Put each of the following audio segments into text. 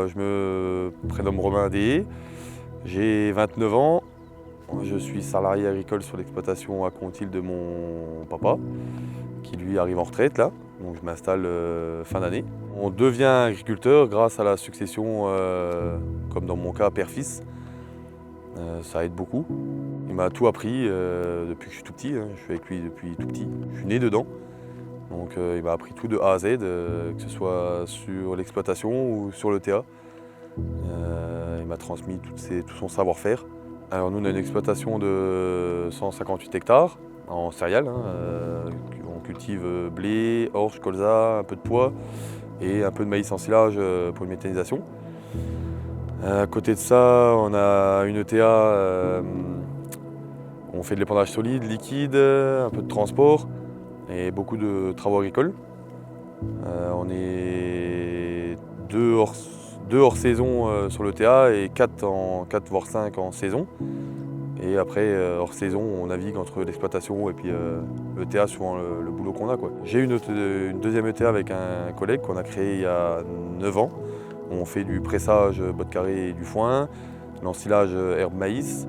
je me prénomme Romain Deshaies, j'ai 29 ans, je suis salarié agricole sur l'exploitation à Contil de mon papa, qui lui arrive en retraite là, donc je m'installe fin d'année. On devient agriculteur grâce à la succession, comme dans mon cas, père-fils. Ça aide beaucoup. Il m'a tout appris depuis que je suis tout petit, hein. Je suis avec lui depuis tout petit, je suis né dedans. Donc il m'a appris tout de A à Z, que ce soit sur l'exploitation ou sur le TA. Il m'a transmis tout son savoir-faire. Alors nous on a une exploitation de 158 hectares en céréales. On cultive blé, orge, colza, un peu de pois et un peu de maïs en silage pour une méthanisation. À côté de ça, on a une ETA, on fait de l'épandage solide, liquide, un peu de transport et beaucoup de travaux agricoles. On est deux hors saison sur le TA et 4 voire 5 en saison. Et après, hors saison, on navigue entre l'exploitation et puis le TA suivant le boulot qu'on a, quoi. J'ai une deuxième ETA avec un collègue qu'on a créé il y a 9 ans. On fait du pressage bottes carrées et du foin, l'ensilage herbe maïs.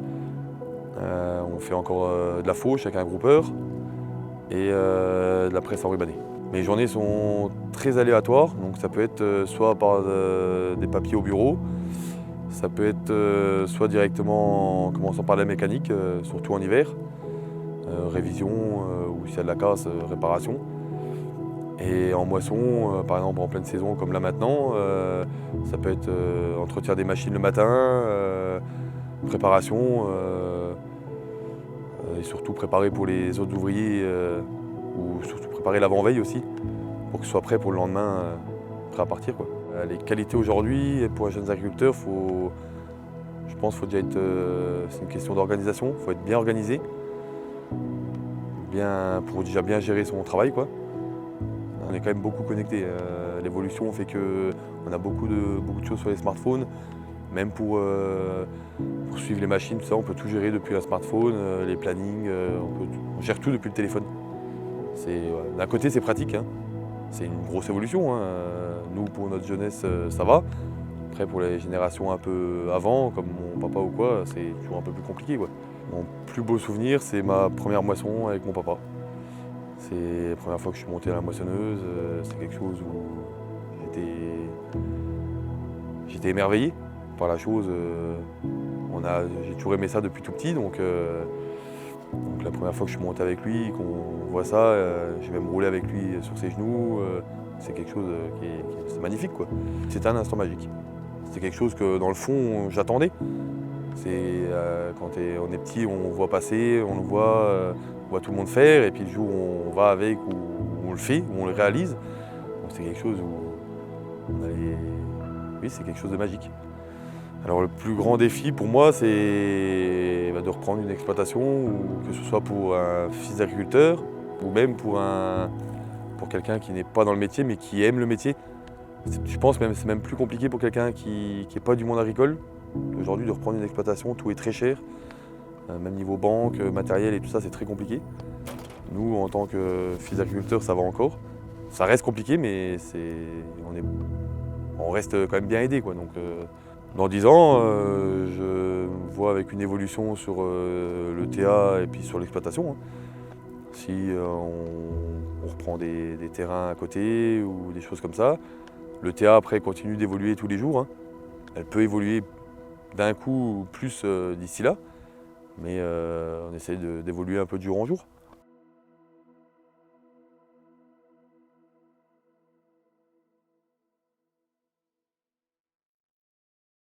On fait encore de la fauche avec un groupeur et de la presse enrubanée. Mes journées sont très aléatoires, donc ça peut être soit par des papiers au bureau, ça peut être soit directement en commençant par la mécanique, surtout en hiver, révision ou s'il y a de la casse, réparation. Et en moisson, par exemple en pleine saison comme là maintenant, ça peut être entretien des machines le matin, préparation et surtout préparer pour les autres ouvriers ou surtout préparer l'avant-veille aussi pour que ce soit prêt pour le lendemain, prêt à partir, quoi. Les qualités aujourd'hui pour un jeune agriculteur, je pense qu'il faut déjà être, c'est une question d'organisation, il faut être bien organisé, pour déjà bien gérer son travail, quoi. On est quand même beaucoup connecté. L'évolution fait qu'on a beaucoup de choses sur les smartphones. Même pour suivre les machines, tout ça, on peut tout gérer depuis un smartphone, les plannings, on gère tout depuis le téléphone. D'un côté, c'est pratique, hein. C'est une grosse évolution, hein. Nous, pour notre jeunesse, ça va. Après, pour les générations un peu avant, comme mon papa ou quoi, c'est toujours un peu plus compliqué, quoi. Mon plus beau souvenir, c'est ma première moisson avec mon papa. C'est la première fois que je suis monté à la moissonneuse, c'est quelque chose où j'étais émerveillé par la chose. J'ai toujours aimé ça depuis tout petit, donc la première fois que je suis monté avec lui, qu'on voit ça, j'ai même roulé avec lui sur ses genoux, c'est quelque chose c'est magnifique, quoi. C'était un instant magique. C'est quelque chose que dans le fond j'attendais. Quand on est petit, on voit passer, on voit tout le monde faire, et puis le jour où on va avec, ou on le fait, ou on le réalise, donc c'est quelque chose oui, c'est quelque chose de magique. Alors le plus grand défi pour moi, c'est de reprendre une exploitation, ou que ce soit pour un fils d'agriculteur, ou même pour quelqu'un qui n'est pas dans le métier, mais qui aime le métier. Je pense que c'est même plus compliqué pour quelqu'un qui n'est pas du monde agricole. Aujourd'hui, de reprendre une exploitation, tout est très cher. Même niveau banque, matériel et tout ça, c'est très compliqué. Nous, en tant que fils d'agriculteur, ça va encore. Ça reste compliqué, mais on reste quand même bien aidé, quoi. Donc, dans 10 ans, je me vois avec une évolution sur le TA et puis sur l'exploitation, hein. Si on reprend des terrains à côté ou des choses comme ça, le TA après continue d'évoluer tous les jours, hein. Elle peut évoluer d'un coup plus d'ici là, mais on essaie d'évoluer un peu de jour en jour.